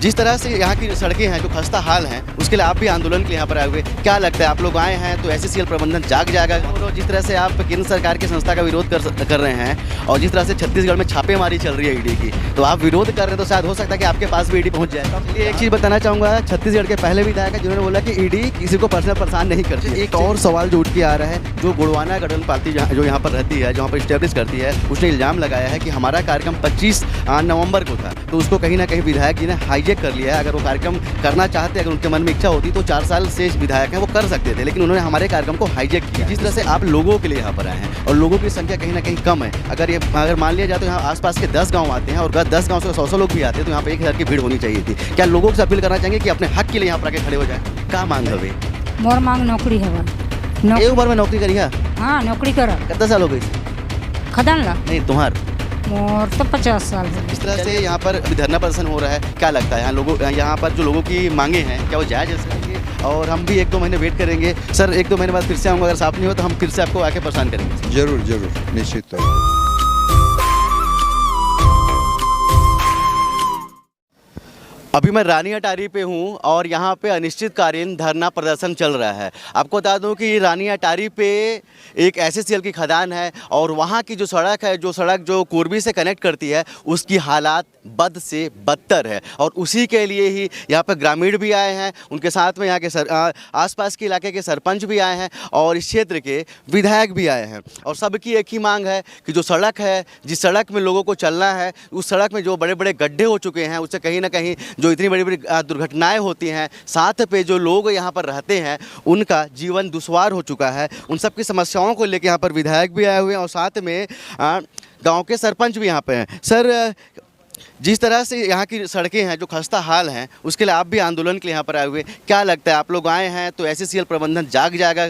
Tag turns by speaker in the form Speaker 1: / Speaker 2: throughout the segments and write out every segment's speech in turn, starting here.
Speaker 1: जिस तरह से यहाँ की सड़कें हैं जो खस्ता हाल हैं, उसके लिए आप भी आंदोलन के लिए यहाँ पर आए हुए, क्या लगता है आप लोग आए हैं तो एससीएल प्रबंधन जाग जाएगा? और जिस तरह से आप केंद्र सरकार की संस्था का विरोध कर रहे हैं और जिस तरह से छत्तीसगढ़ में छापेमारी चल रही है ईडी की, तो आप विरोध कर रहे हैं तो शायद हो सकता है कि आपके पास भी ईडी पहुँच जाए। चलिए एक चीज़ बताना चाहूँगा, छत्तीसगढ़ के पहले विधायक है जिन्होंने बोला कि ईडी किसी को पर्सनल परेशान नहीं करती। एक और सवाल जो उठ के आ रहा है, जो गोड़वाना गठबंधन पार्टी जो यहाँ पर रहती है, जहाँ पर स्टैब्लिश करती है, उसने इल्ज़ाम लगाया है कि हमारा कार्यक्रम 25 नवंबर को था, तो उसको कहीं ना कहीं विधायक जी ने हाईजैक कर लिया है। अगर वो कार्यक्रम करना चाहते, अगर उनके मन में इच्छा होती तो 4 साल से विधायक हैं वो कर सकते थे, लेकिन उन्होंने हमारे कार्यक्रम को हाईजैक किया। जिस तरह से आप लोगों के लिए यहाँ पर आए हैं और लोगों की संख्या कहीं ना कहीं कम है, अगर मान लिया जाए तो यहाँ आसपास के 10 गाँव आते हैं और 10 गाँव से 100 लोग भी आते हैं, तो यहाँ पर 1000 की भीड़ होनी चाहिए थी। क्या लोगों से अपील करना चाहेंगे कि अपने हक के लिए यहाँ पर आके खड़े हो जाए? क्या मांग है?
Speaker 2: मोर मांग नौकरी है।
Speaker 1: एक उम्र में नौकरी करी है?
Speaker 2: हाँ, नौकरी कर।
Speaker 1: कितना साल हो गई?
Speaker 2: खदान ला
Speaker 1: नहीं, तुम्हार
Speaker 2: मोर तो 50 साल है।
Speaker 1: इस तरह से यहाँ पर धरना प्रदर्शन हो रहा है, क्या लगता है यहाँ पर जो लोगों की मांगे हैं क्या वो जायज़ है? और हम भी 1-2 महीने वेट करेंगे। सर 1-2 महीने बाद फिर से आऊँगा, अगर साफ नहीं हो तो हम फिर से आपको आके परेशान करेंगे।
Speaker 3: जरूर जरूर, निश्चित तौर पर।
Speaker 1: अभी मैं रानी अटारी पे हूँ और यहाँ पे अनिश्चितकालीन धरना प्रदर्शन चल रहा है। आपको बता दूँ कि रानी अटारी पे एक एससीएल की खदान है और वहाँ की जो सड़क है, जो सड़क जो कोरबी से कनेक्ट करती है, उसकी हालात बद से बदतर है और उसी के लिए ही यहाँ पर ग्रामीण भी आए हैं, उनके साथ में यहाँ के आसपास के इलाके के सरपंच भी आए हैं और इस क्षेत्र के विधायक भी आए हैं। और सबकी एक ही मांग है कि जो सड़क है, जिस सड़क में लोगों को चलना है, उस सड़क में जो बड़े बड़े गड्ढे हो चुके हैं, उससे कहीं ना कहीं जो इतनी बड़ी बड़ी दुर्घटनाएं होती हैं, साथ पे जो लोग यहाँ पर रहते हैं उनका जीवन दुश्वार हो चुका है। उन सब की समस्याओं को लेकर यहाँ पर विधायक भी आए हुए हैं और साथ में गांव के सरपंच भी यहाँ पे हैं। सर, जिस तरह से यहाँ की सड़कें हैं जो खस्ता हाल हैं, उसके लिए आप भी आंदोलन के लिए यहाँ पर आए हुए, क्या लगता है आप लोग आए हैं तो एससीएल प्रबंधन जाग जाएगा?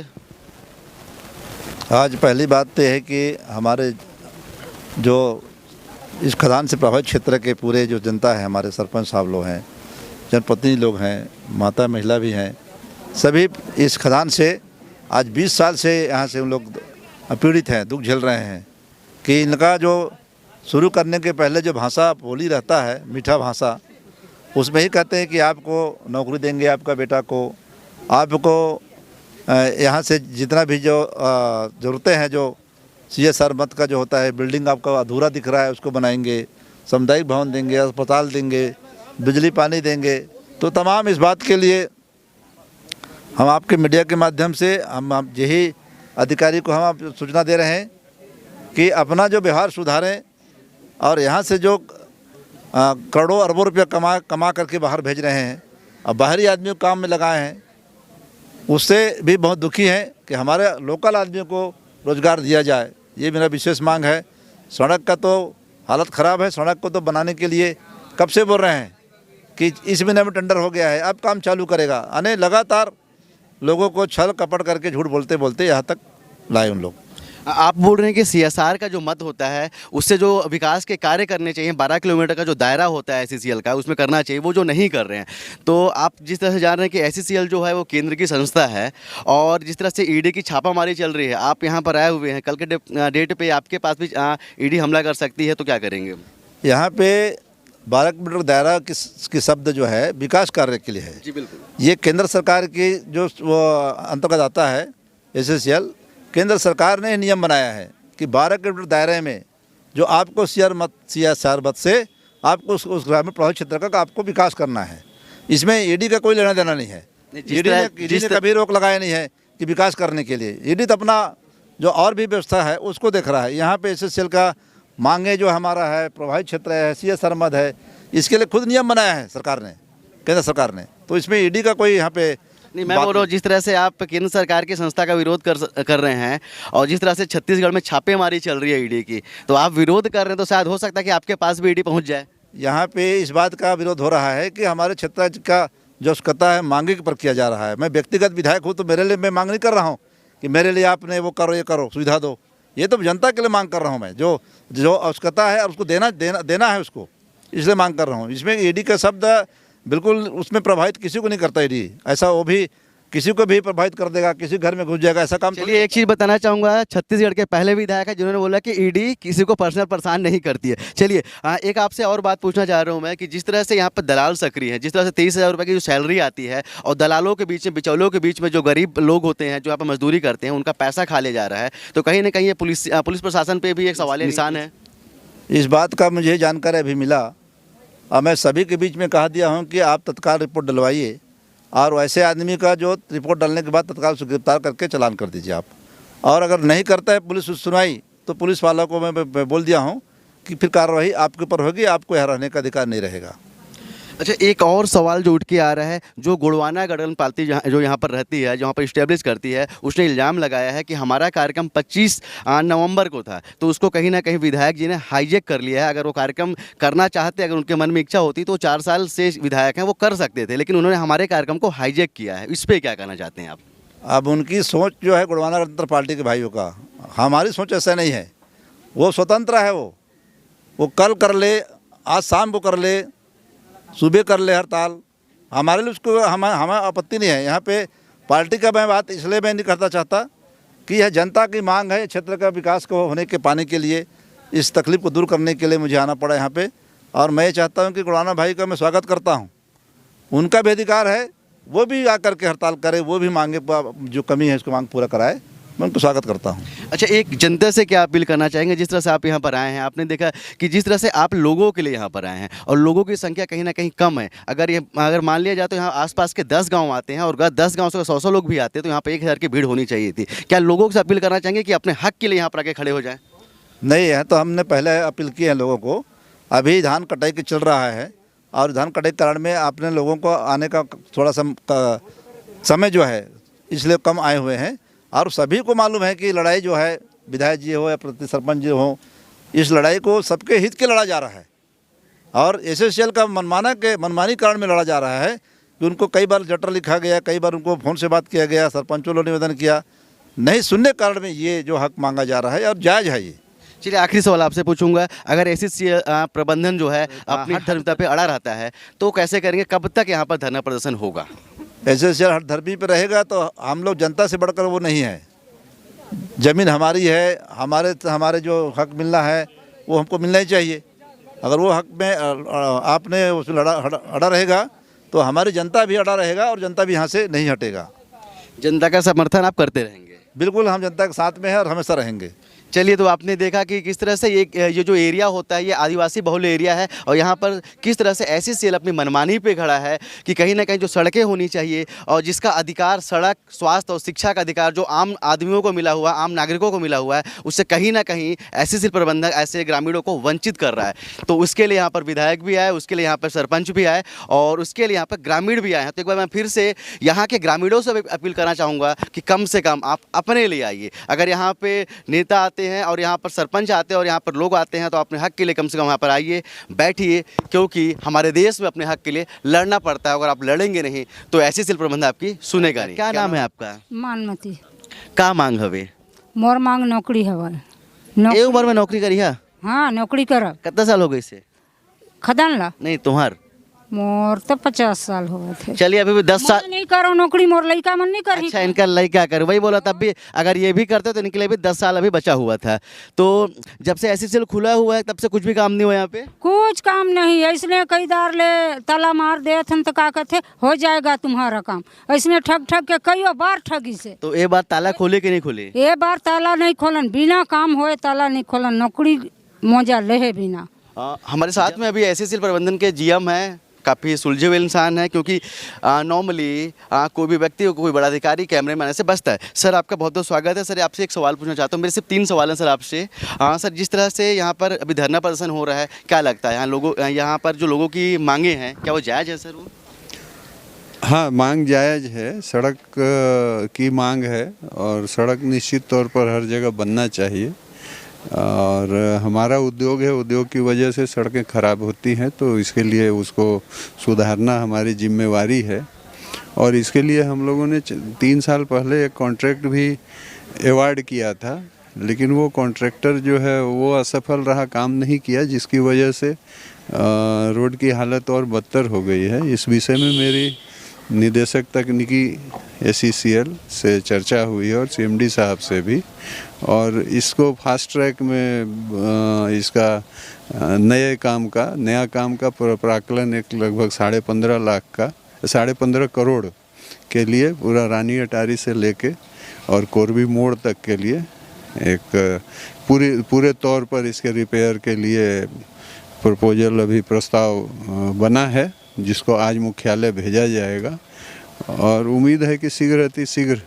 Speaker 3: आज पहली बात तो है कि हमारे जो इस खदान से प्रभावित क्षेत्र के पूरे जो जनता है, हमारे सरपंच साहब लोग हैं, जनप्रतिनिधि लोग हैं, माता महिला भी हैं, सभी इस खदान से आज 20 साल से यहाँ से उन लोग पीड़ित हैं, दुख झेल रहे हैं कि इनका जो शुरू करने के पहले जो भाषा बोली रहता है, मीठा भाषा, उसमें ही कहते हैं कि आपको नौकरी देंगे, आपका बेटा को, आपको यहाँ से जितना भी जो ज़रूरतें हैं, जो CSR मत का जो होता है, बिल्डिंग आपका अधूरा दिख रहा है उसको बनाएंगे, सामुदायिक भवन देंगे, अस्पताल देंगे, बिजली पानी देंगे। तो तमाम इस बात के लिए हम आपके मीडिया के माध्यम से हम यही अधिकारी को हम सूचना दे रहे हैं कि अपना जो व्यवहार सुधारें और यहाँ से जो करोड़ों अरबों रुपया कमा करके बाहर भेज रहे हैं, अब बाहरी आदमियों को काम में लगाए हैं, उससे भी बहुत दुखी हैं कि हमारे लोकल आदमियों को रोज़गार दिया जाए। ये मेरा विशेष मांग है। सड़क का तो हालत ख़राब है, सड़क को तो बनाने के लिए कब से बोल रहे हैं कि इस महीने में टेंडर हो गया है, अब काम चालू करेगा। अने लगातार लोगों को छल कपट करके झूठ बोलते बोलते यहाँ तक लाए उन लोग।
Speaker 1: आप बोल रहे हैं कि CSR का जो मत होता है उससे जो विकास के कार्य करने चाहिए, 12 किलोमीटर का जो दायरा होता है एससीएल का, उसमें करना चाहिए, वो जो नहीं कर रहे हैं। तो आप जिस तरह से जान रहे हैं कि एससीएल जो है वो केंद्र की संस्था है और जिस तरह से ईडी की छापामारी चल रही है, आप यहाँ पर आए हुए हैं, कल के डेट पे आपके पास भी ईडी हमला कर सकती है, तो क्या करेंगे?
Speaker 3: यहाँ पे 12 किलोमीटर दायरा की शब्द जो है विकास कार्य के लिए है।
Speaker 1: जी बिल्कुल।
Speaker 3: ये केंद्र सरकार की जो वो अंतर्गत आता है एससीएल, केंद्र सरकार ने नियम बनाया है कि 12 किलोमीटर दायरे में जो आपको CSR मत से आपको उस ग्रामीण प्रभावित क्षेत्र का आपको विकास करना है। इसमें ईडी का कोई लेना देना नहीं है। ईडी ने कभी रोक लगाया नहीं है कि विकास करने के लिए। ईडी तो अपना जो और भी व्यवस्था है उसको देख रहा है। यहाँ पे एससीएल का मांगे जो हमारा है, प्रभावित क्षेत्र है, CSR मत है, इसके लिए खुद नियम बनाया है सरकार ने, केंद्र सरकार ने। तो इसमें ईडी का कोई यहाँ पे
Speaker 1: नहीं, मैं बोल रहा हूँ जिस तरह से आप केंद्र सरकार की संस्था का विरोध कर रहे हैं और जिस तरह से छत्तीसगढ़ में छापेमारी चल रही है ईडी की, तो आप विरोध कर रहे हैं तो शायद हो सकता है कि आपके पास भी ईडी पहुँच जाए।
Speaker 3: यहाँ पे इस बात का विरोध हो रहा है कि हमारे क्षेत्र का जो सकता है मांगे पर किया जा रहा है। मैं व्यक्तिगत विधायक हूँ तो मेरे लिए मैं मांग नहीं कर रहा हूँ कि मेरे लिए आपने वो करो, ये करो, सुविधा दो। ये तो जनता के लिए मांग कर रहा हूँ मैं, जो आवश्यकता है और उसको देना है उसको, इसलिए मांग कर रहा हूँ। इसमें ईडी का शब्द बिल्कुल उसमें प्रभावित किसी को नहीं करता ईडी। ऐसा वो भी किसी को भी प्रभावित कर देगा, किसी घर में घुस जाएगा, ऐसा काम
Speaker 1: चलिए एक चीज़ बताना चाहूँगा, छत्तीसगढ़ के पहले विधायक है जिन्होंने बोला कि ईडी किसी को पर्सनल परेशान नहीं करती है। चलिए एक आपसे और बात पूछना चाह रहा हूँ मैं कि जिस तरह से यहाँ पर दलाल सक्रिय है, जिस तरह से 30,000 रुपये की जो सैलरी आती है और दलालों के बीच में, बिचौलियों के बीच में जो गरीब लोग होते हैं जो यहाँ पर मजदूरी करते हैं, उनका पैसा खा लिया जा रहा है, तो कहीं ना कहीं ये पुलिस प्रशासन पर भी एक सवालिया निशान है।
Speaker 3: इस बात का मुझे जानकारी अभी मिला और मैं सभी के बीच में कहा दिया हूँ कि आप तत्काल रिपोर्ट डलवाइए और वैसे आदमी का जो रिपोर्ट डालने के बाद तत्काल उसे गिरफ्तार करके चालान कर दीजिए आप। और अगर नहीं करता है पुलिस सुनवाई तो पुलिस वालों को मैं बोल दिया हूँ कि फिर कार्रवाई आपके ऊपर होगी, आपको यहाँ रहने का अधिकार नहीं रहेगा।
Speaker 1: अच्छा, एक और सवाल जो उठ के आ रहा है, जो गोड़वाना गड़न पार्टी जो यहाँ पर रहती है, जहाँ पर इस्टेब्लिश करती है, उसने इल्ज़ाम लगाया है कि हमारा कार्यक्रम 25 नवंबर को था, तो उसको कहीं ना कहीं विधायक जी ने हाईजैक कर लिया है। अगर वो कार्यक्रम करना चाहते, अगर उनके मन में इच्छा होती तो 4 साल से विधायक हैं वो कर सकते थे, लेकिन उन्होंने हमारे कार्यक्रम को हाईजैक किया है। इस पर क्या कहना चाहते हैं आप?
Speaker 3: अब उनकी सोच जो है गोड़वाना गणतंत्र पार्टी के भाइयों का, हमारी सोच ऐसा नहीं है। वो स्वतंत्र है, वो कल कर ले, आज शाम को कर ले, सुबह कर ले हड़ताल, हमारे लिए उसको हमें आपत्ति नहीं है। यहाँ पे पार्टी का मैं बात इसलिए मैं नहीं करना चाहता कि यह जनता की मांग है, क्षेत्र का विकास को होने के पाने के लिए, इस तकलीफ को दूर करने के लिए मुझे आना पड़ा यहाँ पे। और मैं ये चाहता हूँ कि गोड़वाना भाई का मैं स्वागत करता हूँ, उनका भी अधिकार है, वो भी आकर के हड़ताल करे, वो भी मांगे, जो कमी है उसको मांग पूरा कराए, मैं उनको स्वागत करता हूँ।
Speaker 1: अच्छा, एक जनता से क्या अपील करना चाहेंगे? जिस तरह से आप यहाँ पर आए हैं, आपने देखा कि जिस तरह से आप लोगों के लिए यहाँ पर आए हैं और लोगों की संख्या कहीं ना कहीं कम है। अगर मान लिया जाए तो यहाँ आसपास के 10 गांव आते हैं और 10 गांव से 100 लोग भी आते हैं, तो यहाँ पर 1000 की भीड़ होनी चाहिए थी। क्या लोगों से अपील करना चाहेंगे कि अपने हक के लिए यहाँ पर आके खड़े हो जाएँ?
Speaker 3: नहीं है तो हमने पहले अपील की है लोगों को। अभी धान कटाई की चल रहा है और धान कटाई के कारण में आपने लोगों को आने का थोड़ा सा समय जो है इसलिए कम आए हुए हैं। और सभी को मालूम है कि लड़ाई जो है, विधायक जी हो या प्रति सरपंच जी हो, इस लड़ाई को सबके हित के लड़ा जा रहा है। और एसएसएल का मनमानी कारण में लड़ा जा रहा है कि उनको कई बार लेटर लिखा गया, कई बार उनको फ़ोन से बात किया गया, सरपंचों ने निवेदन किया, नहीं सुनने के कारण में ये जो हक मांगा जा रहा है और जायज़ है ये।
Speaker 1: चलिए आखिरी सवाल आपसे पूछूंगा, अगर एसएससीएल प्रबंधन जो है अपनी धर्मता पे अड़ा रहता है तो कैसे करेंगे? कब तक यहाँ पर धरना प्रदर्शन होगा?
Speaker 3: एसएसएल हर धर्मी पे रहेगा तो हम लोग जनता से बढ़कर वो नहीं है। ज़मीन हमारी है, हमारे जो हक मिलना है वो हमको मिलना ही चाहिए। अगर वो हक में आपने उसमें अड़ा रहेगा तो हमारी जनता भी अड़ा रहेगा और जनता भी यहाँ से नहीं हटेगा।
Speaker 1: जनता का समर्थन आप करते रहेंगे?
Speaker 3: बिल्कुल, हम जनता के साथ में हैं और हमेशा रहेंगे।
Speaker 1: चलिए, तो आपने देखा कि किस तरह से ये जो एरिया होता है ये आदिवासी बहुल एरिया है और यहाँ पर किस तरह से एसएससीएल अपनी मनमानी पे खड़ा है कि कहीं ना कहीं जो सड़कें होनी चाहिए और जिसका अधिकार सड़क, स्वास्थ्य और शिक्षा का अधिकार जो आम आदमियों को मिला हुआ, आम नागरिकों को मिला हुआ है, उससे कहीं ना कहीं एसएससीएल प्रबंधक ऐसे ग्रामीणों को वंचित कर रहा है। तो उसके लिए यहाँ पर विधायक भी आए, उसके लिए यहाँ पर सरपंच भी आए और उसके लिए यहाँ पर ग्रामीण भी आए हैं। तो एक बार मैं फिर से यहाँ के ग्रामीणों से अपील करना चाहूँगा कि कम से कम आप अपने लिए आइए। अगर यहाँ पे नेता हैं और यहाँ पर सरपंच आते हैं और यहाँ पर लोग आते हैं तो अपने हक के लिए कम से कम यहाँ पर आइए, बैठिए, क्योंकि हमारे देश में अपने हक के लिए लड़ना पड़ता है। अगर आप लड़ेंगे नहीं तो एसएससीएल प्रबंधन आपकी सुनेगा नहीं। क्या नाम है आपका?
Speaker 2: मानमती।
Speaker 1: का मांग हवे?
Speaker 2: मोर मांग नौकरी हवा।
Speaker 1: ए उम्र में नौकरी करी है?
Speaker 2: हाँ, नौकरी करब।
Speaker 1: कितना साल हो गए इसे?
Speaker 2: खदान ला
Speaker 1: नहीं, तुम्हार
Speaker 2: मोर तो 50 साल हो गए थे।
Speaker 1: चलिए, अभी भी 10 साल
Speaker 2: नहीं करो नौकरी, मोर लड़का मन नहीं कर।
Speaker 1: अच्छा, इनका लड़का कर, वही बोला। तब भी अगर ये भी करते तो इनके लिए भी 10 साल अभी बचा हुआ था। तो जब से एसएससीएल खुला हुआ है तब से कुछ भी काम नहीं हुआ यहाँ पे?
Speaker 2: कुछ काम नहीं। ऐसने कई दार ले ताला मार दे थन तो का कहते हो जाएगा तुम्हारा काम। ऐसने ठग के कई बार ठगी से।
Speaker 1: तो ये बार ताला खोले कि नहीं खोले?
Speaker 2: ये बार ताला नहीं खोलन, बिना काम होए ताला नहीं खोलन, नौकरी मौजा ले बिना।
Speaker 1: हमारे साथ में अभी एसएससीएल प्रबंधन के जीएम हैं, काफ़ी सुलझे हुए इंसान है, क्योंकि नॉर्मली कोई भी व्यक्ति कोई बड़ा अधिकारी कैमरे में आने से बचता है। सर, आपका बहुत बहुत स्वागत है। सर, आपसे एक सवाल पूछना चाहता हूँ। मेरे सिर्फ 3 सवाल हैं सर आपसे। सर, जिस तरह से यहाँ पर अभी धरना प्रदर्शन हो रहा है, क्या लगता है यहाँ पर जो लोगों की मांगे हैं क्या वो जायज़ है सर? वो
Speaker 4: हाँ, मांग जायज़ है। सड़क की मांग है और सड़क निश्चित तौर पर हर जगह बनना चाहिए। और हमारा उद्योग है, उद्योग की वजह से सड़कें ख़राब होती हैं, तो इसके लिए उसको सुधारना हमारी जिम्मेवारी है। और इसके लिए हम लोगों ने 3 साल पहले एक कॉन्ट्रैक्ट भी अवार्ड किया था, लेकिन वो कॉन्ट्रैक्टर जो है वो असफल रहा, काम नहीं किया, जिसकी वजह से रोड की हालत और बदतर हो गई है। इस विषय में मेरी निदेशक तकनीकी SECL से चर्चा हुई है और CMD साहब से भी, और इसको फास्ट ट्रैक में इसका नया काम का प्राकलन एक लगभग 15.5 करोड़ के लिए पूरा रानी अटारी से लेके और कोरबी मोड़ तक के लिए एक पूरे तौर पर इसके रिपेयर के लिए प्रपोजल अभी प्रस्ताव बना है, जिसको आज मुख्यालय भेजा जाएगा और उम्मीद है कि शीघ्र अति शीघ्र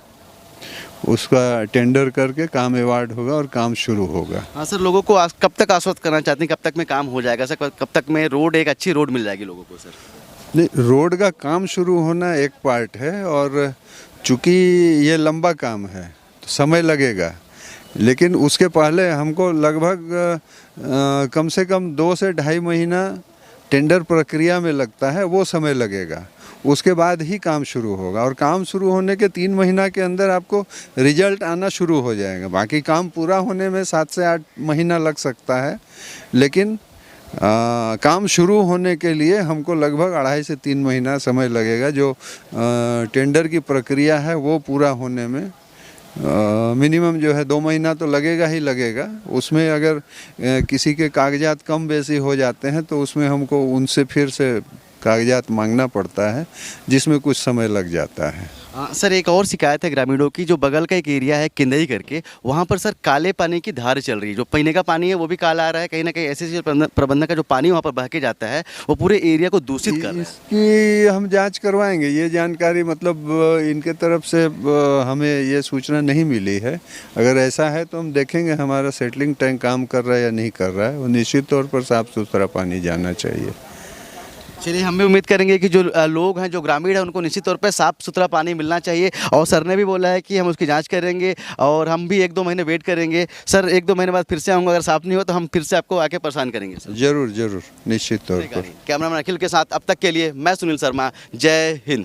Speaker 4: उसका टेंडर करके काम अवार्ड होगा और काम शुरू होगा।
Speaker 1: हाँ सर, लोगों को कब तक आश्वस्त करना चाहते हैं, कब तक में काम हो जाएगा सर, कब तक में एक अच्छी रोड मिल जाएगी लोगों को सर?
Speaker 4: नहीं, रोड का काम शुरू होना एक पार्ट है और चूँकि ये लंबा काम है तो समय लगेगा, लेकिन उसके पहले हमको लगभग कम से कम 2 से 2.5 महीना टेंडर प्रक्रिया में लगता है, वो समय लगेगा। उसके बाद ही काम शुरू होगा और काम शुरू होने के 3 महीना के अंदर आपको रिजल्ट आना शुरू हो जाएगा। बाकी काम पूरा होने में 7 से 8 महीना लग सकता है, लेकिन काम शुरू होने के लिए हमको लगभग 2.5 से 3 महीना समय लगेगा। जो टेंडर की प्रक्रिया है वो पूरा होने में मिनिमम जो है 2 महीना तो लगेगा ही लगेगा। उसमें अगर किसी के कागजात कम बेसी हो जाते हैं तो उसमें हमको उनसे फिर से कागजात मांगना पड़ता है, जिसमें कुछ समय लग जाता है।
Speaker 1: सर, एक और शिकायत है ग्रामीणों की, जो बगल का एक एरिया है किंदई करके, वहाँ पर सर काले पानी की धार चल रही है। जो पीने का पानी है वो भी काला आ रहा है, कहीं ना कहीं SECL प्रबंधन का जो पानी वहाँ पर बह के जाता है वो पूरे एरिया को दूषित कर रहा है।
Speaker 4: इसकी हम जांच करवाएंगे। ये जानकारी मतलब इनके तरफ से हमें ये सूचना नहीं मिली है। अगर ऐसा है तो हम देखेंगे हमारा सेटलिंग टैंक काम कर रहा है या नहीं कर रहा है। वो निश्चित तौर पर साफ़ सुथरा पानी जाना चाहिए।
Speaker 1: चलिए, हम भी उम्मीद करेंगे कि जो लोग हैं, जो ग्रामीण हैं, उनको निश्चित तौर पे साफ़ सुथरा पानी मिलना चाहिए। और सर ने भी बोला है कि हम उसकी जांच करेंगे और हम भी 1-2 महीने वेट करेंगे। सर, 1-2 महीने बाद फिर से आऊँगा, अगर साफ़ नहीं हो तो हम फिर से आपको आके परेशान करेंगे सर।
Speaker 4: ज़रूर, निश्चित तौर पर।
Speaker 1: कैमरामैन अखिल के साथ अब तक के लिए मैं सुनील शर्मा, जय हिंद।